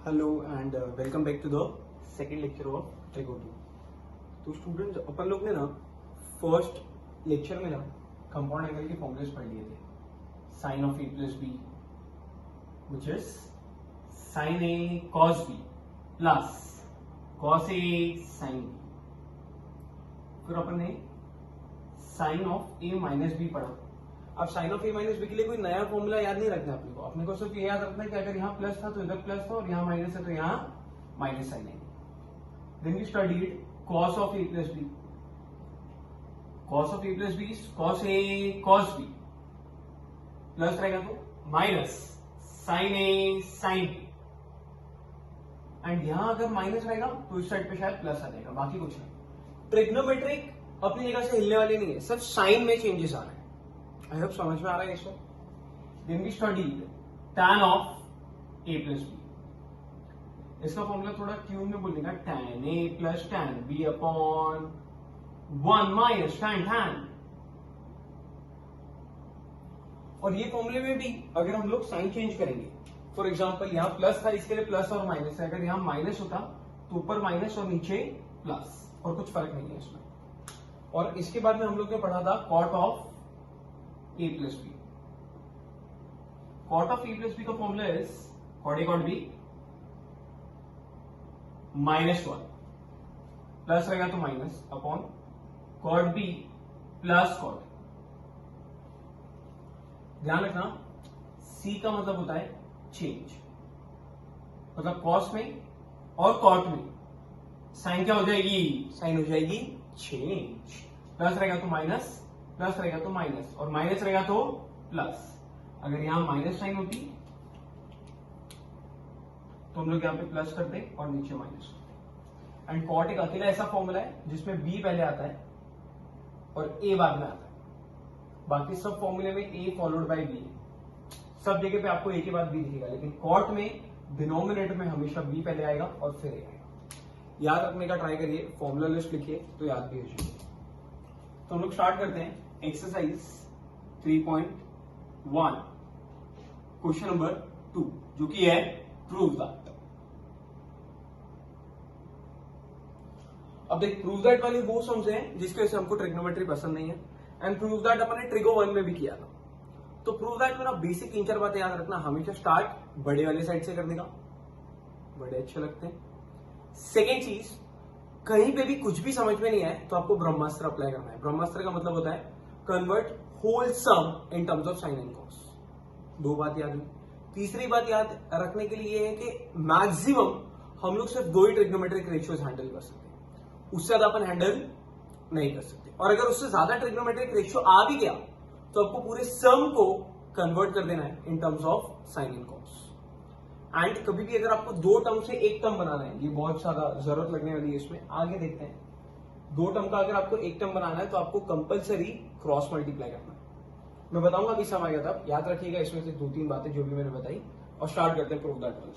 Hello and welcome back to the second lecture of trigonometry. तो students, अपन लोग ने ना फर्स्ट लेक्चर में ना कंपाउंड एंगल के फॉर्मूलेस पढ़ लिए थे। Sine of A plus B which is sine A cos B plus cos A sine B. फिर अपन ने sine of A minus B पढ़ा। अब sine of A minus B के लिए कोई नया फॉर्मूला याद नहीं रखना अपने को। अपने को सिर्फ ये याद रखना है कि अगर यहाँ प्लस था तो इधर प्लस था और यहाँ माइनस है तो यहाँ माइनस साइन है। Then we studied cos of A plus B. Cos of A plus B cos A cos B plus रहेगा तो minus sine A sine B. And यहां अगर माइनस रहेगा तो इस साइड पे शायद प्लस आ जाएगा, बाकी कुछ नहीं। ट्रिग्नोमेट्रिक अपनी जगह से हिलने वाली नहीं है, सिर्फ साइन में चेंजेस आ रहे हैं। आई होप समझ में आ रहा है इसको। Then we studied tan of A plus B. इसका फॉर्मूला थोड़ा ट्यून में बोलेगा, tan A plus tan B upon 1 minus tan। और ये फॉर्मूले में भी अगर हम लोग साइन चेंज करेंगे, फॉर एग्जाम्पल यहाँ प्लस था, इसके लिए प्लस और माइनस है। अगर यहाँ माइनस होता तो ऊपर माइनस और नीचे प्लस, और कुछ फर्क नहीं है इसमें। और इसके बाद में हम लोग ने पढ़ा था cot of A plus B. Cot of A plus B का formula is cot A cot B -1 plus रहेगा तो minus upon cot B plus cot. ध्यान रखना, सी का मतलब होता है चेंज, मतलब कॉस में और कॉट में साइन क्या हो जाएगी, साइन हो जाएगी चेंज। प्लस रहेगा तो माइनस, प्लस रहेगा तो माइनस, और माइनस रहेगा तो प्लस। अगर यहां माइनस साइन होती तो हम लोग यहां पे प्लस करते और नीचे माइनस होते। एंड कॉट एक अकेला ऐसा फॉर्मूला है जिसमें बी पहले आता है और ए बाद में आता है। बाकी सब फॉर्मूले में ए फॉलोड बाय बी है। सब जगह पे आपको ए के बाद बी दिखेगा, लेकिन कॉट में डिनोमिनेटर में हमेशा बी पहले आएगा और फिर ए आएगा। याद रखने का ट्राई करिए, फॉर्मूला लिस्ट लिखिए तो याद भी हो जाएगी। तो हम लोग स्टार्ट करते हैं एक्सरसाइज 3.1 क्वेश्चन नंबर 2, जो कि है प्रूव दैट। अब देख, प्रूव दैट वाली वो सम्स हैं जिसके वजह से हमको ट्रिग्नोमेट्री पसंद नहीं है। एंड प्रूव दैट अपन ने ट्रिगो 1 में भी किया था। तो प्रूव दैट में ना बेसिक 3-4 बातें याद रखना। हमेशा स्टार्ट बड़े वाले साइड से करने का, बड़े अच्छे लगते हैं। सेकेंड चीज, कहीं पे भी कुछ भी समझ में नहीं आए तो आपको ब्रह्मास्त्र अप्लाई करना है। ब्रह्मास्त्र का मतलब होता है convert whole sum in terms of sine and cos. 2 बात याद हुई। तीसरी बात याद रखने के लिए है कि मैक्सिमम हम लोग सिर्फ 2 ही ट्रिग्नोमेट्रिक रेशियोज हैंडल कर सकते हैं, उससे ज्यादा अपन हैंडल नहीं कर सकते। और अगर उससे ज्यादा ट्रिग्नोमेट्रिक रेशियो आ भी गया तो आपको पूरे सम को कन्वर्ट कर देना है इन terms of sine and cos. And कभी भी अगर आपको 2 टर्म से एक टर्म बनाना है, ये बहुत ज्यादा जरूरत लगने वाली है इसमें, आगे देखते हैं। 2 टर्म का अगर आपको एक टर्म बनाना है तो आपको कंपलसरी क्रॉस मल्टीप्लाई करना है। मैं बताऊंगा अभी समय आएगा तब। याद रखिएगा इसमें से 2-3 बातें जो भी मैंने बताई, और स्टार्ट करते हैं प्रूव दैट वाले।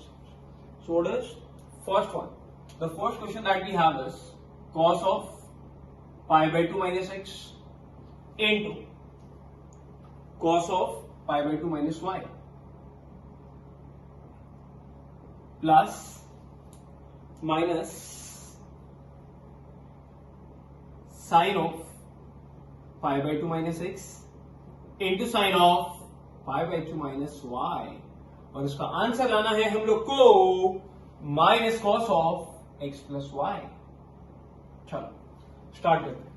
So what is first one? The first question that we have is cos of π/2 - x into cos of π/2 - y plus minus sine of π/2 - x into sine of π/2 - y। और इसका answer लाना है हम लोग को minus cos of x plus Y. चलो start करते हैं।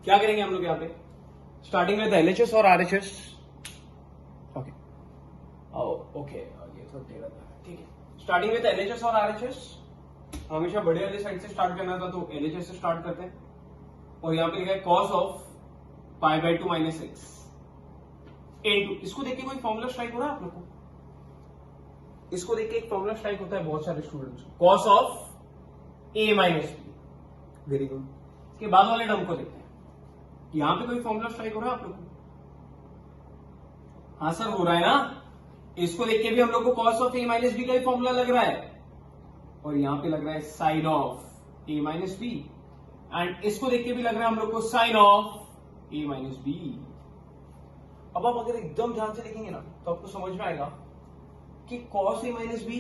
क्या करेंगे हम लोग यहाँ पे? स्टार्टिंग विद एलएचएस और आरएचएस। ओके ओके, ये थोड़ा टेढ़ा था, ठीक है। स्टार्टिंग विद एलएचएस और आरएचएस। हमेशा बड़े वाले साइड से स्टार्ट करना था तो एलएचएस से स्टार्ट करते हैं। और यहाँ पे लिखा है कॉस ऑफ π/2 - x इनटू, इसको देख के कोई फॉर्मूला स्ट्राइक हो रहा है आप लोग को? इसको देख के एक फॉर्मूला स्ट्राइक होता है बहुत सारे स्टूडेंट्स को, cos of a minus B. Very good. इसके बाद वाले टर्म को देखते हैं। यहां पे कोई फॉर्मूला स्ट्राइक हो रहा है आप लोग को? हाँ सर, हो रहा है ना। इसको देख के भी हम लोग को cos of a minus B का ही फॉर्मूला लग रहा है, और यहां पे लग रहा है sine of a minus B. And इसको देख के भी लग रहा है हम लोग को sine of a minus B. अब आप अगर एकदम ध्यान से देखेंगे ना तो आपको समझ में आएगा कि cos a minus B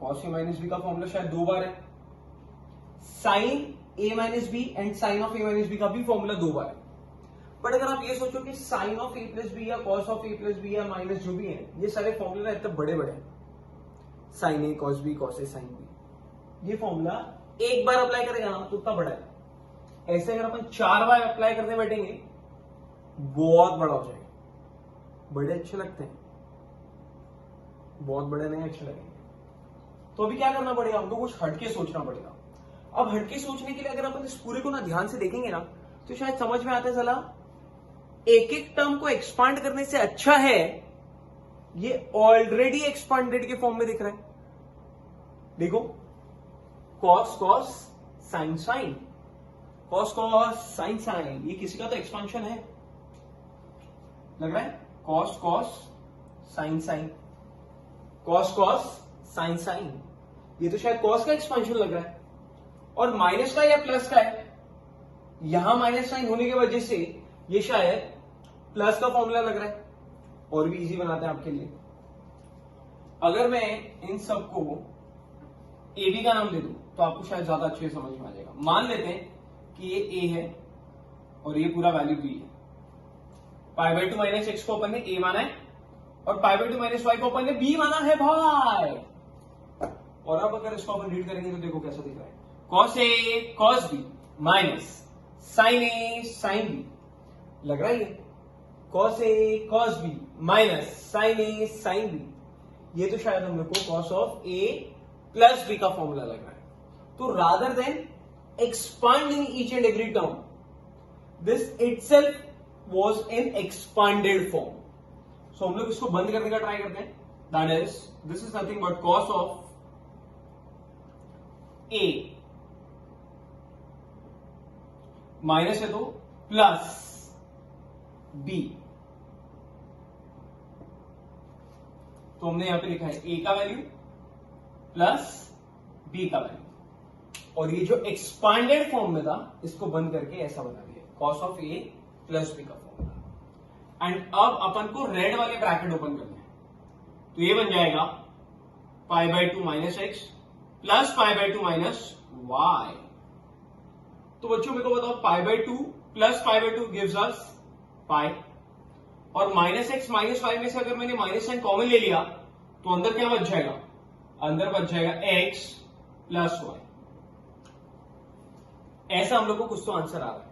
cos A minus B का फॉर्मूला शायद 2 बार है, sine A minus B and sine of A minus B का भी फॉर्मूला 2 बार है। बट अगर आप ये सोचो कि sine of A plus B या cos of A plus B या माइनस जो भी है, ये सारे फॉर्मूला इतने बड़े बड़े हैं, sign A cos B cos A sine B, ये फॉर्मूला एक बार अप्लाई करेगा ना तो उतना बड़ा है। ऐसे अगर अपन 4 बार अप्लाई करने बैठेंगे बहुत बड़ा हो जाएगा। बड़े अच्छे लगते हैं, बहुत बड़े नहीं अच्छे लगेंगे। तो अभी क्या करना पड़ेगा, हमको कुछ हटके सोचना पड़ेगा। अब हटके सोचने के लिए अगर अपन इस पूरे को ना ध्यान से देखेंगे ना तो शायद समझ में आता है, चला एक एक टर्म को एक्सपांड करने से अच्छा है ये ऑलरेडी एक्सपांडेड के फॉर्म में दिख रहा है। देखो cos cos sine sine, cos cos sine sine, ये किसी का तो एक्सपांशन है लग रहा है। Cos cos sine sine, cos cos sine sine, ये तो शायद कॉस का एक्सपांशन लग रहा है। और माइनस का या प्लस का है, यहां माइनस साइन होने की वजह से ये शायद प्लस का फॉर्मूला लग रहा है। और भी इजी बनाते हैं आपके लिए। अगर मैं इन सबको ए बी का नाम दे दूं तो आपको शायद ज्यादा अच्छे से समझ में आ जाएगा। मान लेते हैं कि ये ए है और ये पूरा वैल्यू बी है। π/2 माइनस एक्स को अपन ने ए माना है और π/2 माइनस वाई को अपन ने बी माना है भाई। और अब अगर इसको अपन रीड करेंगे तो देखो कैसा दिख रहा है, cos A cos B minus sine A sine B, लग रहा है ये cos A cos B minus sine A sine B, ये तो शायद हम लोग को cos of A plus B का फॉर्मूला लग रहा है। तो rather than expanding each and every term, this itself was in expanded form. So हम लोग इसको बंद करने का ट्राई करते हैं। That is, this is nothing but cos of A minus है तो प्लस B, तो हमने यहां पे लिखा है A का वैल्यू प्लस B का वैल्यू, और ये जो एक्सपांडेड फॉर्म में था इसको बंद करके ऐसा बना दिया, cos of A plus B का फॉर्मूला। एंड अब अपन को रेड वाले ब्रैकेट ओपन करने हैं, तो ये बन जाएगा π/2 minus X plus π/2 minus Y. तो बच्चों मेरे को बताओ π/2 प्लस π/2 गिव्स अस पाई, और माइनस एक्स माइनस वाई में से अगर मैंने माइनस साइन कॉमन ले लिया तो अंदर क्या बच जाएगा, अंदर बच जाएगा एक्स प्लस वाई। ऐसा हम लोग को कुछ तो आंसर आ रहा है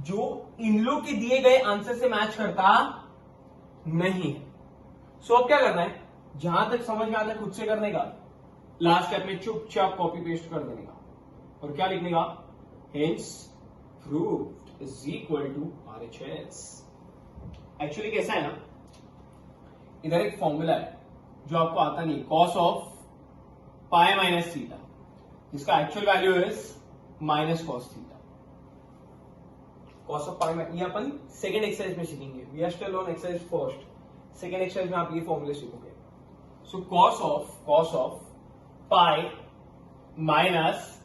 जो इन लोग के दिए गए आंसर से मैच करता नहीं है। सो अब क्या करना है, जहां तक समझ में आता है खुद से करने का, लास्ट स्टेप में चुपचाप कॉपी पेस्ट कर देने का और क्या लिखने का, hence proved is equal to RHS। Actually कैसा है ना, इधर एक फॉर्मूला है जो आपको आता नहीं, cos of pi minus theta, जिसका actual value is minus cos theta. Cos of pi में ये अपन सेकेंड एक्सरसाइज में सीखेंगे, we are still on exercise first. Second exercise में आप ये फॉर्मूले सीखोगे। So cos of pi minus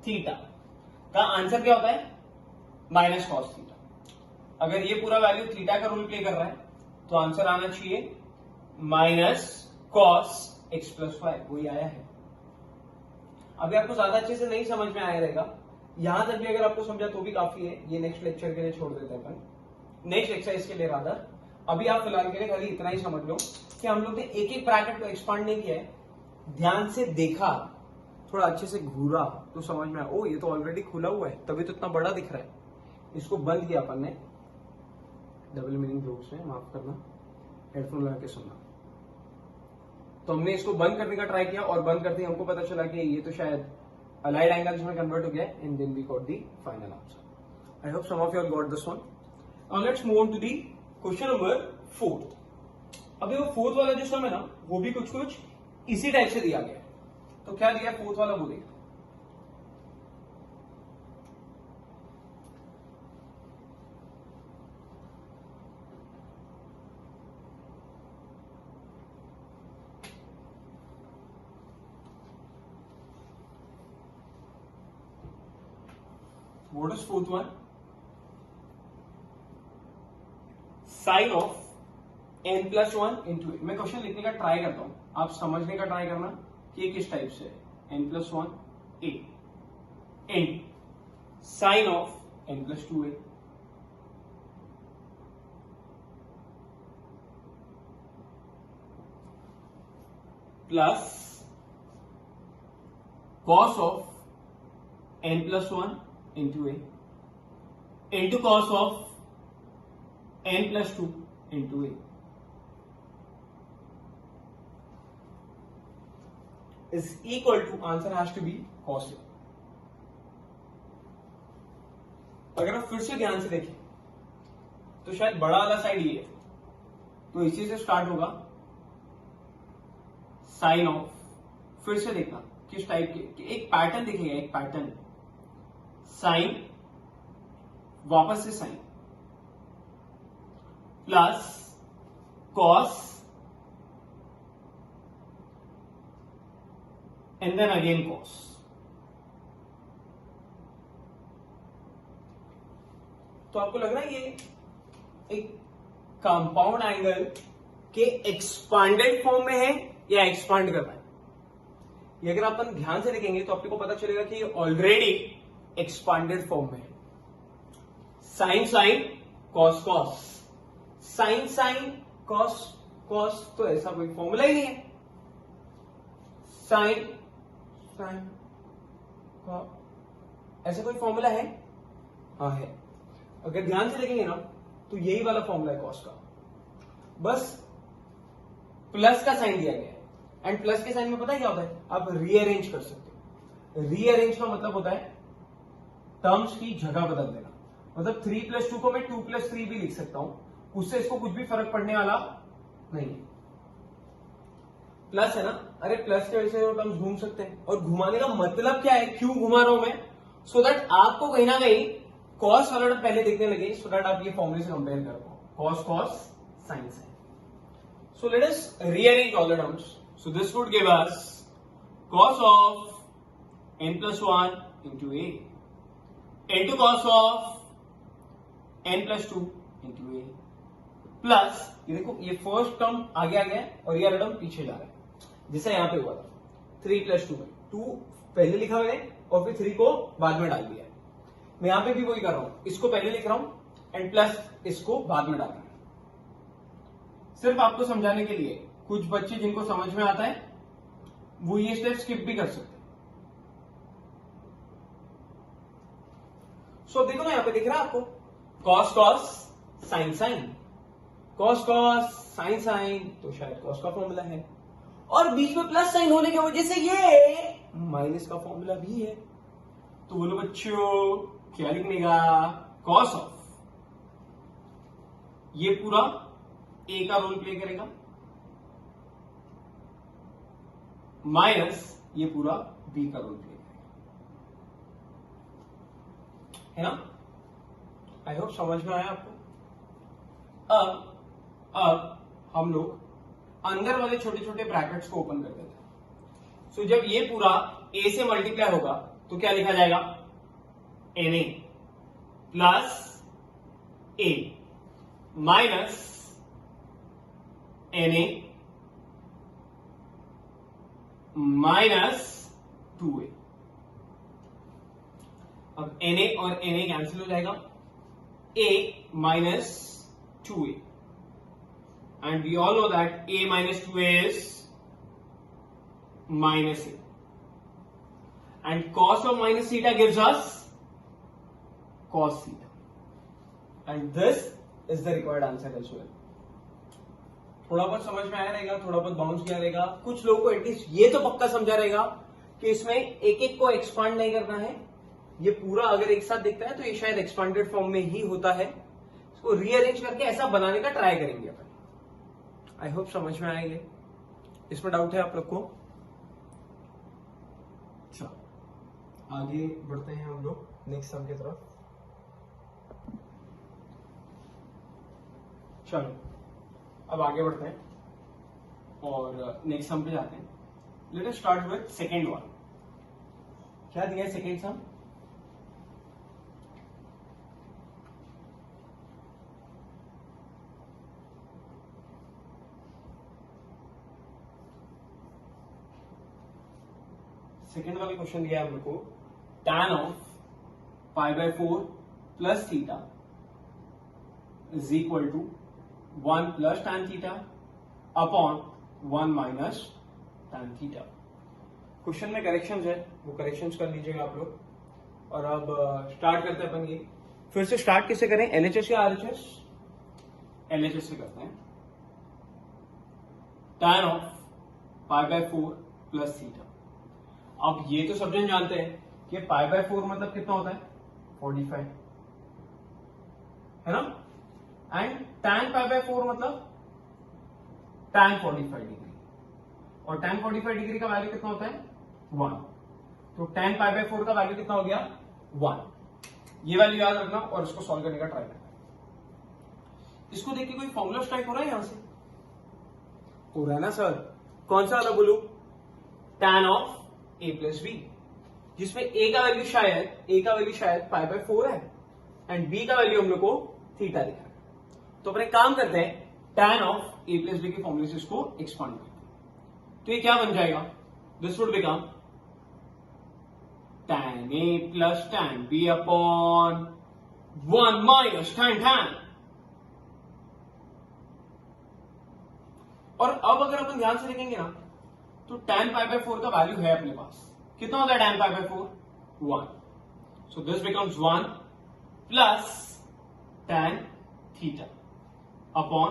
theta का आंसर क्या होता है, माइनस कॉस थीटा। अगर ये पूरा वैल्यू थीटा का रोल प्ले कर रहा है तो आंसर आना चाहिए minus cos x plus Y, वही आया है। अभी आपको ज्यादा अच्छे से नहीं समझ में आया रहेगा, यहां तक भी अगर आपको समझा तो भी काफी है। ये नेक्स्ट लेक्चर के लिए छोड़ देते हैं अपन, नेक्स्ट एक्सरसाइज के लिए रादर। अभी आप फिलहाल के लिए खाली इतना ही समझ लो कि हम लोग ने एक एक ब्रैकेट को एक्सपांड नहीं किया है, ध्यान से देखा, थोड़ा अच्छे से घूरा तो समझ में आया, ओ ये तो ऑलरेडी खुला हुआ है तभी तो इतना बड़ा दिख रहा है। इसको बंद किया अपन ने, डबल मीनिंग जोक्स में माफ करना, हेडफोन लगा के सुनना। तो हमने इसको बंद करने का ट्राई किया और बंद करते ही हमको पता चला कि ये तो शायद अलाइड एंगल्स में कन्वर्ट हो गया, and then we got the final answer. I hope some of you all got this one. Now let's move on to the question number 4। अभी वो फोर्थ वाला जो सम है ना, वो भी कुछ कुछ इसी टाइप से दिया गया है। तो क्या दिया फोर्थ वाला, वो देखो। What is fourth one? Sin of n plus 1 into a। मैं क्वेश्चन लिखने का ट्राई करता हूं, आप समझने का ट्राई करना कि ये किस टाइप से है, n+1 a in sine of n+2a plus cos of n+1 into a into cos of n+2 into a is equal to, answer has to be cos a. अगर आप फिर से ध्यान से देखें तो शायद बड़ा वाला साइड ये है, तो इसी से स्टार्ट होगा साइन ऑफ, फिर से देखना किस टाइप के, एक पैटर्न दिखेगा, एक पैटर्न साइन, वापस से sine plus cos and then again cos. तो आपको लग रहा है ये एक कंपाउंड एंगल के एक्सपांडेड फॉर्म में है या एक्सपांड कर रहा है. ये अगर अपन ध्यान से देखेंगे तो आपको पता चलेगा कि ये ऑलरेडी एक्सपांडेड फॉर्म में है. Sine sine cos cos, sine sine cos cos, तो ऐसा कोई फॉर्मूला ही नहीं है. साइन साइन ऐसा कोई फॉर्मूला है? हाँ है. अगर ध्यान से देखेंगे ना तो यही वाला फॉर्मूला है कॉस का, बस प्लस का साइन दिया गया है. एंड प्लस के साइन में पता है क्या होता है, आप रीअरेंज कर सकते हो. रीअरेंज का मतलब होता है टर्म्स की जगह बदल देना. मतलब 3+2 को मैं 2+3 भी लिख सकता हूं, उससे इसको कुछ भी फर्क पड़ने वाला नहीं. प्लस है ना, अरे प्लस की वजह से टर्म्स घूम सकते हैं. और घुमाने का मतलब क्या है, क्यों घुमा रहा हूं मैं, सो दैट आपको कहीं ना कहीं कॉस वाला टर्म पहले देखने लगे, सो दैट आप ये फॉर्मूले से कंपेयर कर पाओ. Cos cos sine sine. So let us rearrange all the terms. So this would give us cos of n+1 into a into cos of n+2 into a plus ये देखो, ये first term आगे आ गया है और ये वाला टर्म पीछे जा रहा है, जैसा यहां पे हुआ था 3+2 में 2 पहले लिखा हुआ है और फिर 3 को बाद में डाल दिया है. मैं यहां पे भी वही कर रहा हूं, इसको पहले लिख रहा हूं एंड प्लस इसको बाद में डाल रहा हूं. सिर्फ आपको समझाने के लिए, कुछ बच्चे जिनको समझ में आता है वो ये स्टेप स्किप भी कर सकते हैं. सो देखो ना, यहां पे दिख रहा है आपको cos cos sine sine, cos cos sine sine, तो शायद कॉस का फॉर्मूला है. और बीच में प्लस साइन होने की वजह से ये माइनस का फॉर्मूला भी है. तो बोलो बच्चों क्या लिखने का, कॉस ऑफ, ये पूरा ए का रोल प्ले करेगा, माइनस ये पूरा बी का रोल प्ले करेगा, है ना. आई होप समझ में आया आपको. अब हम लोग अंदर वाले छोटे छोटे ब्रैकेट्स को ओपन कर देते हैं. सो जब ये पूरा ए से मल्टीप्लाई होगा तो क्या लिखा जाएगा, Na plus A minus Na minus 2a. अब Na और Na कैंसिल हो जाएगा, a minus 2a, and we all know that a minus 2a is minus a, and cos of minus theta gives us cos theta, and this is the required answer as well. थोड़ा बहुत समझ में आया रहेगा, थोड़ा बहुत bounce किया रहेगा. कुछ लोगों को एटलीस्ट ये तो पक्का समझा रहेगा कि इसमें एक एक को एक्सपांड नहीं करना है. ये पूरा अगर एक साथ दिखता है तो ये शायद एक्सपांडेड फॉर्म में ही होता है. इसको रीअरेंज करके ऐसा बनाने का ट्राई करेंगे अपन. आई होप समझ में आएंगे. इसमें डाउट है आप लोग को? अच्छा, आगे बढ़ते हैं हम लोग नेक्स्ट सम की तरफ. चलो अब आगे बढ़ते हैं और नेक्स्ट सम पे जाते हैं. Let us start with second one. क्या दिया है सेकेंड सम? सेकेंड वाला क्वेश्चन दिया है हम लोग को, tan of π/4 plus theta is equal to 1 plus tan theta upon 1 minus tan theta. Question में करेक्शंस है, वो करेक्शंस कर लीजिएगा आप लोग। और अब स्टार्ट करते हैं अपन ये। फिर से स्टार्ट किससे करें, एलएचएस या आरएचएस? एलएचएस से करते हैं। tan of π/4 plus theta. अब ये तो सब जन जानते हैं कि π/4 मतलब कितना होता है, 45 है ना, एंड tan π/4 मतलब tan 45 डिग्री, और tan 45 डिग्री का वैल्यू कितना होता है, 1। तो tan π/4 का वैल्यू कितना हो गया, 1। ये वैल्यू याद रखना और इसको सॉल्व करने का ट्राई करना। इसको देख के कोई फॉर्मूला स्ट्राइक हो रहा है, यहां से हो रहा है ना सर? कौन सा वाला बोलू, tan of a plus B, जिसमें a का वैल्यू शायद π/4 है एंड b का वैल्यू हम लोग को थीटा दिखा है। तो अपने काम करते हैं, tan of a plus B के फॉर्मूले से इसको एक्सपांड करते हैं। तो ये क्या बन जाएगा, this would become tan a plus tan b upon 1 minus tan। और अब अगर अपन ध्यान से देखेंगे ना, तो tan π/4 का वैल्यू है अपने पास, कितना होता है tan π/4, 1। So this becomes 1 plus tan theta upon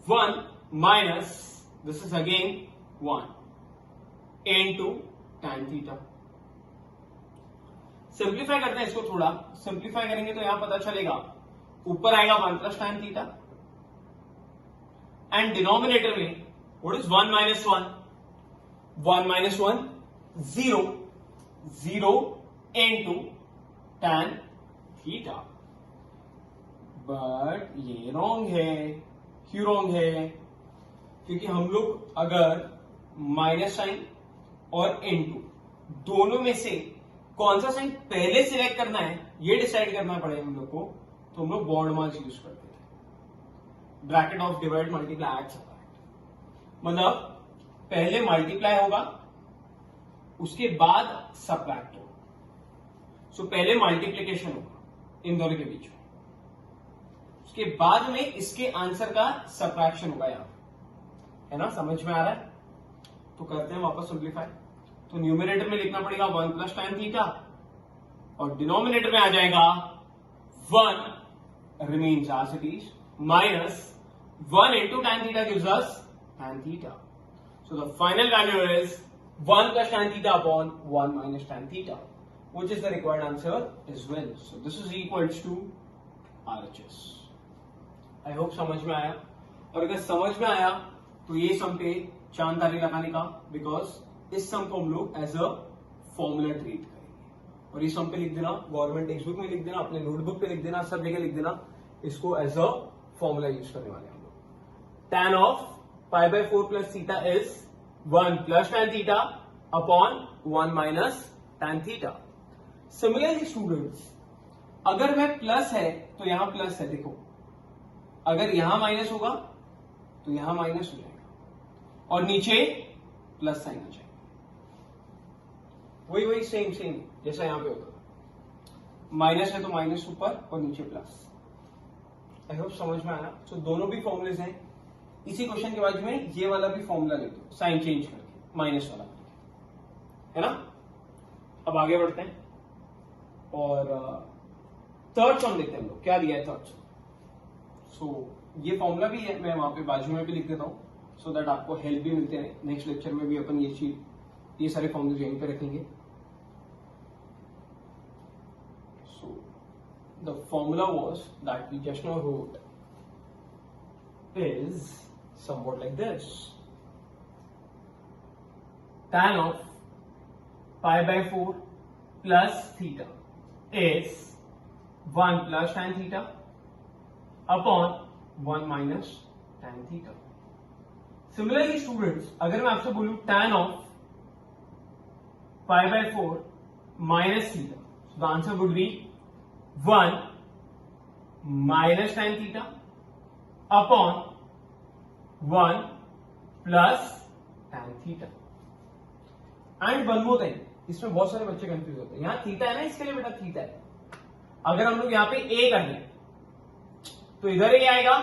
1 minus, this is again 1 into tan theta. Simplify करते हैं इसको, थोड़ा सिंप्लीफाई करेंगे तो यहां पता चलेगा, ऊपर आएगा 1 plus tan theta and denominator में what is 1 minus 1, 1 minus 1 0, 0 into tan theta. But ये रॉन्ग है। क्यों रॉन्ग है, क्योंकि हम लोग अगर माइनस साइन और इनटू दोनों में से कौन सा साइन पहले सिलेक्ट करना है ये डिसाइड करना पड़ेगा हम लोग को, तो हम लोग बॉन्ड मार्क्स यूज करते थे, bracket of divide multiply add subtract. मतलब पहले मल्टीप्लाई होगा उसके बाद सबट्रैक्ट होगा। सो पहले मल्टीप्लीकेशन होगा इन दोनों के बीच में, उसके बाद में इसके आंसर का सबट्रैक्शन होगा यहां, है ना, समझ में आ रहा है? तो करते हैं वापस सिंप्लीफाई। तो न्यूमरेटर में लिखना पड़ेगा 1 प्लस tan थीटा और डिनोमिनेटर में आ जाएगा 1 remains as it is minus 1 into tan theta gives us tan theta. So the final value is 1 plus tan theta upon 1 minus tan theta, which is the required answer as well. So this is equals to RHS. I hope समझ में आया, और अगर समझ में आया तो ये सम पे चांद तारे लगाने का, बिकॉज इस सम को हम लोग एज अ फॉर्मूला ट्रीट करेंगे। और ये सम पे लिख देना, गवर्नमेंट टेक्स्ट बुक में लिख देना, अपने नोटबुक पे लिख देना, सब जगह लिख देना, इसको एज अ फॉर्मूला यूज करने वाले हैं हम लोग। tan of π/4 plus theta is 1 plus tan theta upon 1 minus tan theta. Similarly students, अगर मैं प्लस है तो यहां प्लस है, देखो अगर यहां माइनस होगा तो यहां माइनस हो जाएगा और नीचे प्लस साइन आ जाएगा, वही सेम जैसा यहां पे होता था, माइनस है तो माइनस ऊपर और नीचे प्लस। आई होप समझ में आया। सो दोनों भी फॉर्मुलेज हैं। इसी क्वेश्चन के बाद में ये वाला भी फॉर्मूला लिख दो, साइन चेंज करके माइनस वाला करके, है ना। अब आगे बढ़ते हैं और थर्ड सम देखते हैं हम लोग, क्या दिया है थर्ड सम। सो ये फॉर्मूला भी है, मैं वहां पे बाजू में भी लिख देता हूं, सो दैट आपको हेल्प भी मिलते हैं। नेक्स्ट लेक्चर में भी अपन ये सारे फॉर्मूले यहीं पे रखेंगे। So the formula was that we just now wrote is somewhat like this. Tan of π/4 plus theta is 1 plus tan theta upon 1 minus tan theta. Similarly students, अगर मैं आपसे बोलूं tan of π/4 minus theta, so the answer would be 1 minus tan theta upon 1 plus tan theta. And one more thing, इसमें बहुत सारे बच्चे confuse होते हैं, यहाँ थीटा है ना, इसके लिए बेटा थीटा है। अगर हम लोग यहाँ पे ए कर दें तो इधर ए आएगा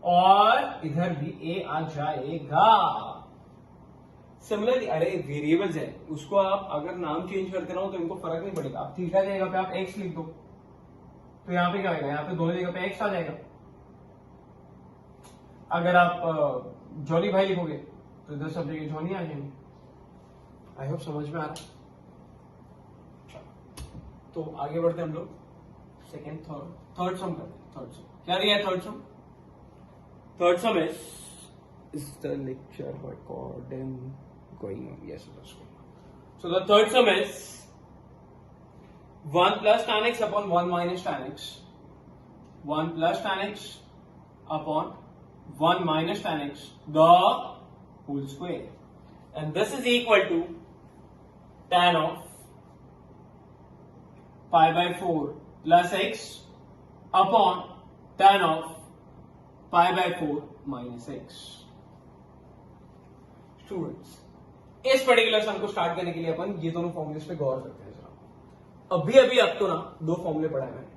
और इधर भी ए आ जाएगा। सिमिलरली, अरे वेरिएबल्स है, उसको आप अगर नाम चेंज करते रहो तो इनको फर्क नहीं पड़ेगा। आप थीटा की जगह पे आप एक्स लिख दो तो यहाँ पे क्या आएगा, यहाँ पे दोनों जगह पे एक्स आ जाएगा। अगर आप जॉनी भाई लिखोगे तो इधर सब जगह जॉनी आ जाएंगे। आई होप समझ में आ रहा है। तो आगे बढ़ते हम लोग सेकेंड थर्ड सम करते हैं। थर्ड सम क्या दिया है? Third some is the lecture recording going on? Yes, it is going on. So the third sum is 1 plus tan x upon 1 minus tan x. 1 plus tan x upon 1 minus tan x, the whole square. And this is equal to tan of pi by 4 plus x upon tan of pi by 4 minus x. Students, इस particular सम को start करने के लिए अपन ये दोनों formulas पे गौर करते हैं जरा। अभी अब तो ना दो फॉर्मूले पढ़ाए मैंने।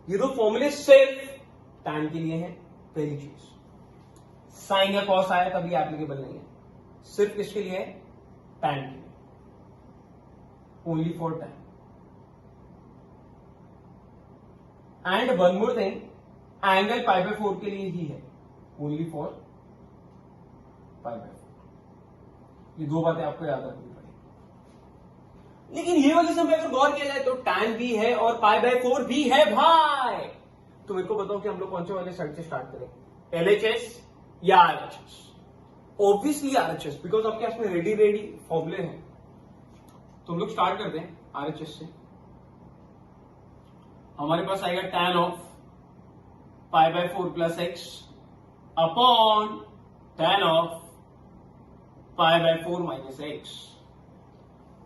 ये दो फॉर्मूले सिर्फ टैन के लिए हैं। पहली चीज, साइन या कॉस आया तभी एप्लीकेबल नहीं है, सिर्फ किसके लिए है? टैन के लिए, only for tan. And one more thing, angle pi by 4 के लिए ही है, ओनली फॉर पाई बाय 4। ये दो बातें आपको याद रखनी पड़ेगी। लेकिन ये वाली समय अगर गौर किया जाए तो टैन भी है और पाई बाय 4 भी है भाई। तो मेरे को बताओ कि हम लोग कौन से वाले साइड से स्टार्ट करें, LHS या RHS? ऑब्वियसली RHS, बिकॉज आपके पास में रेडी फॉर्मूले हैं। तो हम लोग स्टार्ट करते हैं RHS से। हमारे पास आएगा tan of pi by 4 plus X upon tan of pi by 4 minus X.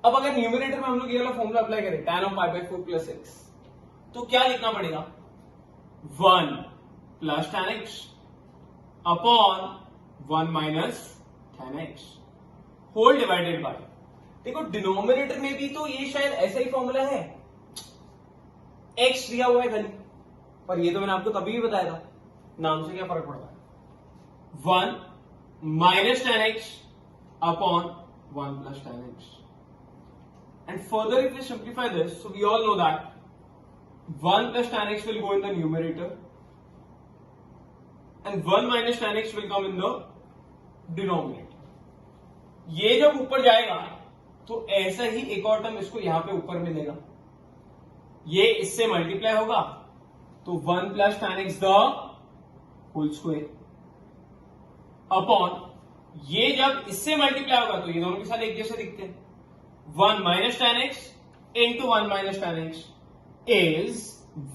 अब अगर न्यूमरेटर में हम लोग ये वाला फॉर्मूला अप्लाई करें, tan of pi by 4 plus X, तो क्या लिखना पड़ेगा? 1 plus tan X upon 1 minus tan X whole divided by, देखो डिनोमिनेटर में भी तो ये शायद ऐसा ही फॉर्मूला है, एक्स दिया हुआ है खाली, पर ये तो मैंने आपको तभी भी बताया था, नाम से क्या फर्क पड़ता है? 1 minus tan x upon 1 plus tan x. And further if we simplify this, so we all know that 1 plus tan x will go in the numerator and 1 minus tan x will come in the denominator. ये जब ऊपर जाएगा तो ऐसा ही एक और term इसको यहां पे ऊपर मिलेगा, ये इससे मल्टीप्लाई होगा तो 1 plus tan x the whole square upon, ये जब इससे मल्टीप्लाई होगा तो ये दोनों के साथ एक जैसे दिखते हैं। 1 minus tan X into 1 minus tan X is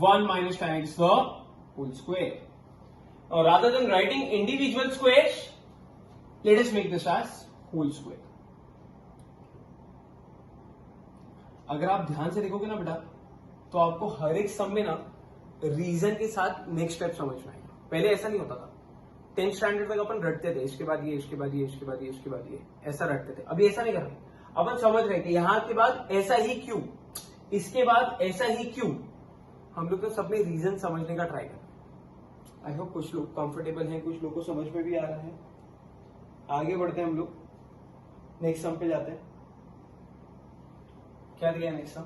1 minus tan X the whole square. और rather than writing individual squares, let us make this as whole square. अगर आप ध्यान से देखोगे ना बेटा, तो आपको हर एक सम में ना रीजन के साथ नेक्स्ट स्टेप समझ में आएगा। पहले ऐसा नहीं होता था, 10th स्टैंडर्ड तक अपन रटते थे, इसके बाद ये, इसके बाद ये, इसके बाद ये, इसके बाद ये, ऐसा रटते थे। अभी ऐसा नहीं कर रहे, अपन समझ रहे कि यहां के बाद ऐसा ही क्यों, इसके बाद ऐसा ही क्यों। हम लोग तो सब में रीजन समझने का ट्राई करें। आई होप कुछ लोग कंफर्टेबल हैं, कुछ लोग को समझ में भी आ रहा है। आगे बढ़ते हैं हम लोग, नेक्स्ट सम पे जाते हैं। क्या दिया next sum?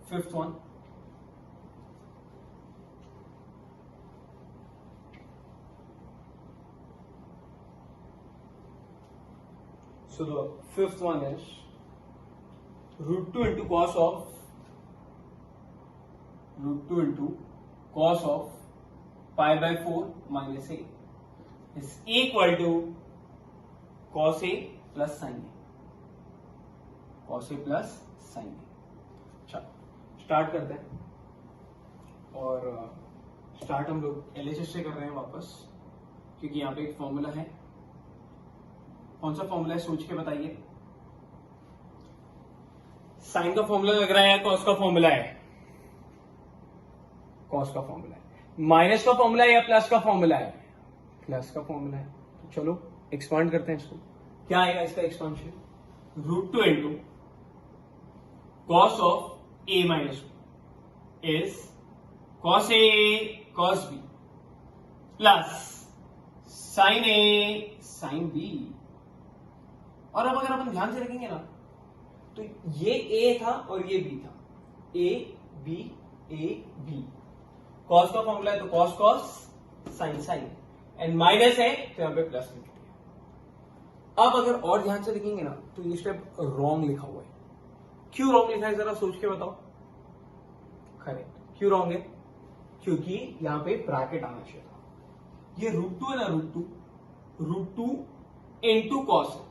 5th one. So the 5th one is root 2 into cos of pi by 4 minus a is equal to cos a plus sin a, cos a plus sin a। चलो start करते हैं, और start हम लोग LHS से कर रहे हैं वापस, क्योंकि यहाँ पे एक फॉर्मूला है। कौन सा फॉर्मूला है सोच के बताइए। साइन का फॉर्मूला लग रहा है या कॉस का फॉर्मूला है? कॉस का फॉर्मूला है। माइनस का फॉर्मूला है या प्लस का फॉर्मूला है? प्लस का फॉर्मूला है। तो चलो एक्सपांड करते हैं इसको। क्या आएगा इसका expansion? √2 into cos of a minus b is cos a cos b plus sin a sin b। और अब अगर अपन ध्यान से देखेंगे ना तो ये a था और ये b था, a b a b। cos का फॉर्मूला है तो cos cos sin sin and minus है तो यहां पे प्लस लिख दिया। अब अगर और ध्यान से देखेंगे ना तो ये स्टेप रॉन्ग लिखा हुआ है। क्यों रॉन्ग लिखा है जरा सोच के बताओ। करेक्ट, क्यों रॉन्ग है? क्योंकि यहां पे ब्रैकेट आना चाहिए था। ये √2 है ना, √2 इंटू कॉस है,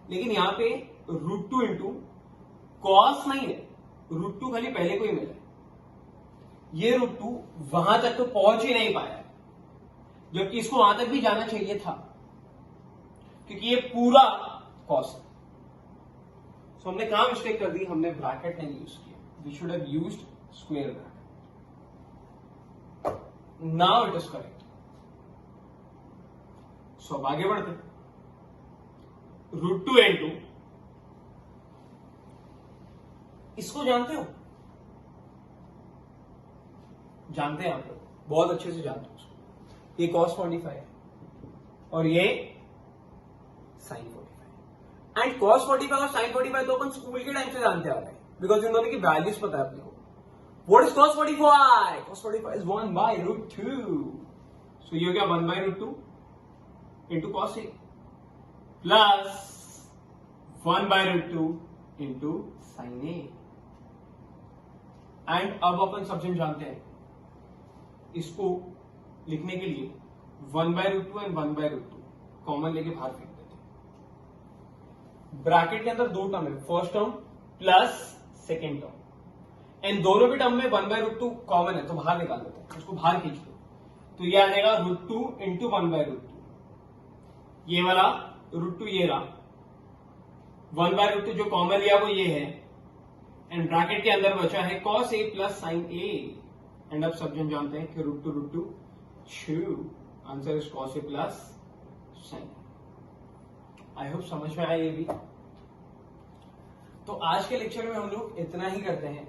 लेकिन यहां पे √2 इंटू कॉस नहीं है, √2 खाली पहले को ही मिला है। ये √2 वहां तक तो पहुंच ही नहीं पाया है, जबकि इसको वहां तक भी जाना चाहिए था क्योंकि ये पूरा कॉस है। सो हमने कहां मिस्टेक कर दी, हमने ब्रैकेट नहीं यूज किया। We should have used square bracket. Now it is correct. So अब आगे बढ़ते। √2 इंटू, इसको जानते हो? जानते हैं आप लोग, बहुत अच्छे से जानते हो उसको। ये cos 45 है और ये sin 45। एंड cos 45 और sin 45 तो अपन स्कूल के टाइम से जानते आ रहे हैं, बिकॉज इन दोनों की वैल्यूज पता है अपने को। What is cos 45? cos 45 is 1/√2। सो ये हो गया 1/√2 into cos a plus 1/√2 into sin a। And अब अपन सब जानते हैं, इसको लिखने के लिए 1/√2 एंड 1/√2 कॉमन लेके बाहर फेंक देते हैं। ब्रैकेट के अंदर दो टर्म है, first term plus second term, and दोनों भी टर्म में 1/√2 कॉमन है तो बाहर निकाल देते हैं, उसको बाहर खींच दो तो ये आ जाएगा √2 इंटू 1/√2। ये वाला √2 ये रहा, 1/√2 जो कॉमन लिया वो ये है, एंड ब्रैकेट के अंदर बचा है cos a plus sin a। And अब सब जन जानते हैं कि √2 2। Answer is cos a plus sin। I hope समझ में आया ये भी। तो आज के लेक्चर में हम लोग इतना ही करते हैं।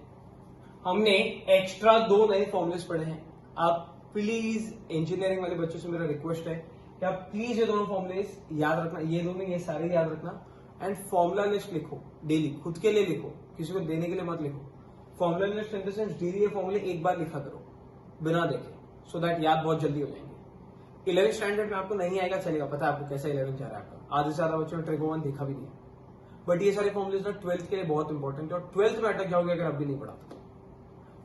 हमने एक्स्ट्रा 2 नए फॉर्मूलेस पढ़े हैं। आप प्लीज, इंजीनियरिंग वाले बच्चों से मेरा रिक्वेस्ट है कि आप प्लीज ये दोनों फॉर्मूलेस याद रखना, ये दोनों ये सारे याद रखना, एंड फॉर्मूला लिस्ट लिखो डेली, खुद के लिए लिखो, किसी को देने के लिए मत लिखो। Formula list in the sense daily ये फॉर्मूले एक बार लिखा करो बिना देखे, सो दैट याद बहुत जल्दी हो जाएंगे। 11th स्टैंडर्ड में आपको नहीं आएगा चलेगा, पता है आपको कैसा 11th जा रहा है आपका। आधे से ज्यादा बच्चों ने ट्रिगो 1 देखा भी नहीं, बट ये सारे फॉर्मूलेस ना 12th के लिए बहुत इंपॉर्टेंट है, और 12th में अटक जाओगे अगर अभी नहीं पढ़ा।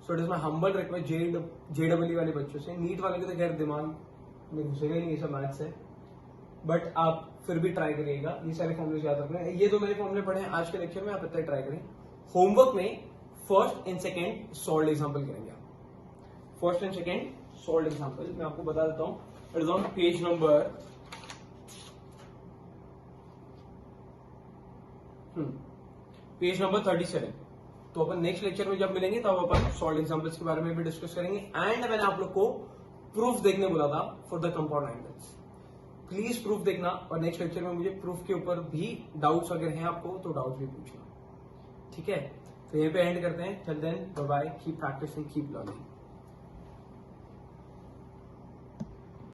So it is my humble request JEE वाले बच्चों से। नीट वाले के तो खैर दिमाग में घुसेगा ही नहीं, ये सब मैथ्स है, बट आप फिर भी ट्राई करिएगा, ये सारे फॉर्मूले याद रखना। ये दो मेरे फॉर्मूले पढ़े हैं आज के लेक्चर में, आप इतना ट्राई करें। होमवर्क में first and second solve example करेंगे आप। First and second solve example मैं आपको बता देता हूं, it is on page number page number 37। तो अपन नेक्स्ट लेक्चर में जब मिलेंगे तब अपन सॉल्व एग्जाम्पल्स के बारे में भी डिस्कस करेंगे। एंड मैंने आप लोग को प्रूफ देखने बोला था for the compound angles. Please proof देखना, और नेक्स्ट लेक्चर में मुझे प्रूफ के ऊपर भी डाउट्स अगर हैं आपको तो डाउट भी पूछना, ठीक है? तो यहीं पे एंड करते हैं। Till then bye bye, keep practising, keep learning.